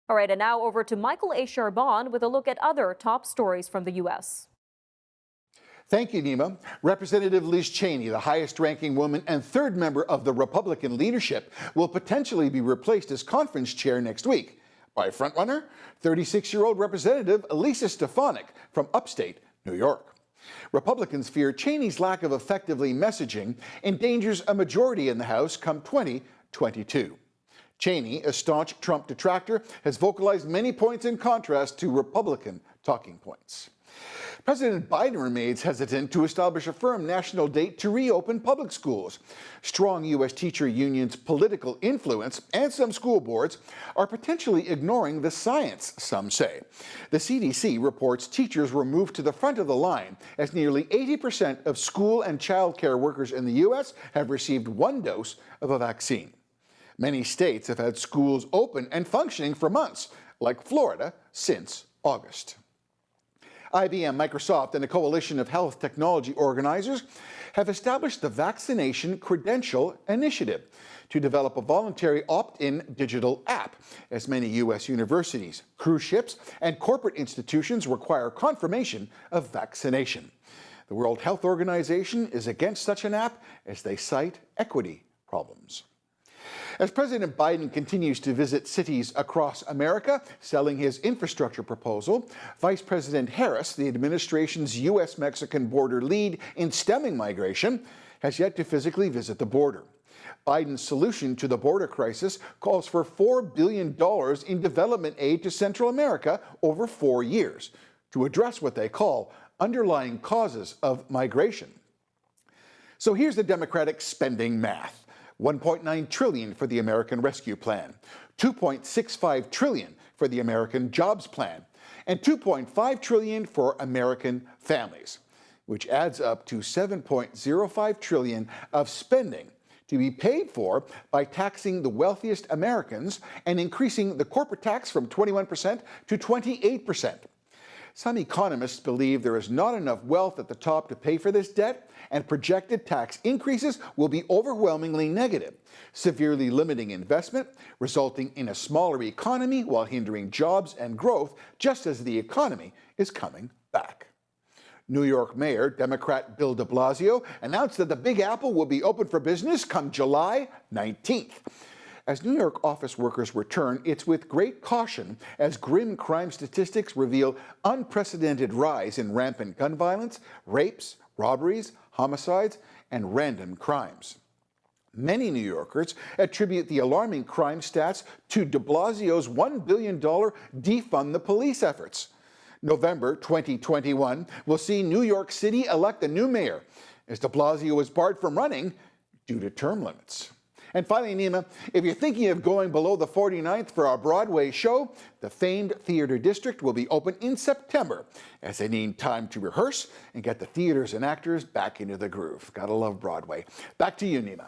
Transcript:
All right, and now over to Michael A. Charbon with a look at other top stories from the U.S. Thank you, Nima. Representative Liz Cheney, the highest-ranking woman and third member of the Republican leadership, will potentially be replaced as conference chair next week by frontrunner, 36-year-old Representative Elisa Stefanik from upstate New York. Republicans fear Cheney's lack of effectively messaging endangers a majority in the House come 2022. Cheney, a staunch Trump detractor, has vocalized many points in contrast to Republican talking points. President Biden remains hesitant to establish a firm national date to reopen public schools. Strong U.S. teacher unions' political influence and some school boards are potentially ignoring the science, some say. The CDC reports teachers were moved to the front of the line as nearly 80% of school and child care workers in the U.S. have received one dose of a vaccine. Many states have had schools open and functioning for months, like Florida, since August. IBM, Microsoft, and a coalition of health technology organizers have established the Vaccination Credential Initiative to develop a voluntary opt-in digital app, as many U.S. universities, cruise ships, and corporate institutions require confirmation of vaccination. The World Health Organization is against such an app as they cite equity problems. As President Biden continues to visit cities across America, selling his infrastructure proposal, Vice President Harris, the administration's U.S.-Mexican border lead in stemming migration, has yet to physically visit the border. Biden's solution to the border crisis calls for $4 billion in development aid to Central America over 4 years to address what they call underlying causes of migration. So here's the Democratic spending math. $1.9 trillion for the American Rescue Plan, $2.65 trillion for the American Jobs Plan, and $2.5 trillion for American families, which adds up to $7.05 trillion of spending to be paid for by taxing the wealthiest Americans and increasing the corporate tax from 21% to 28%. Some economists believe there is not enough wealth at the top to pay for this debt, and projected tax increases will be overwhelmingly negative, severely limiting investment, resulting in a smaller economy while hindering jobs and growth, just as the economy is coming back. New York Mayor, Democrat Bill de Blasio, announced that the Big Apple will be open for business come July 19th. As New York office workers return, it's with great caution as grim crime statistics reveal unprecedented rise in rampant gun violence, rapes, robberies, homicides, and random crimes. Many New Yorkers attribute the alarming crime stats to de Blasio's $1 billion defund the police efforts. November 2021 will see New York City elect a new mayor, as de Blasio is barred from running due to term limits. And finally, Nima, if you're thinking of going below the 49th for our Broadway show, the famed Theater District will be open in September, as they need time to rehearse and get the theaters and actors back into the groove. Gotta love Broadway. Back to you, Nima.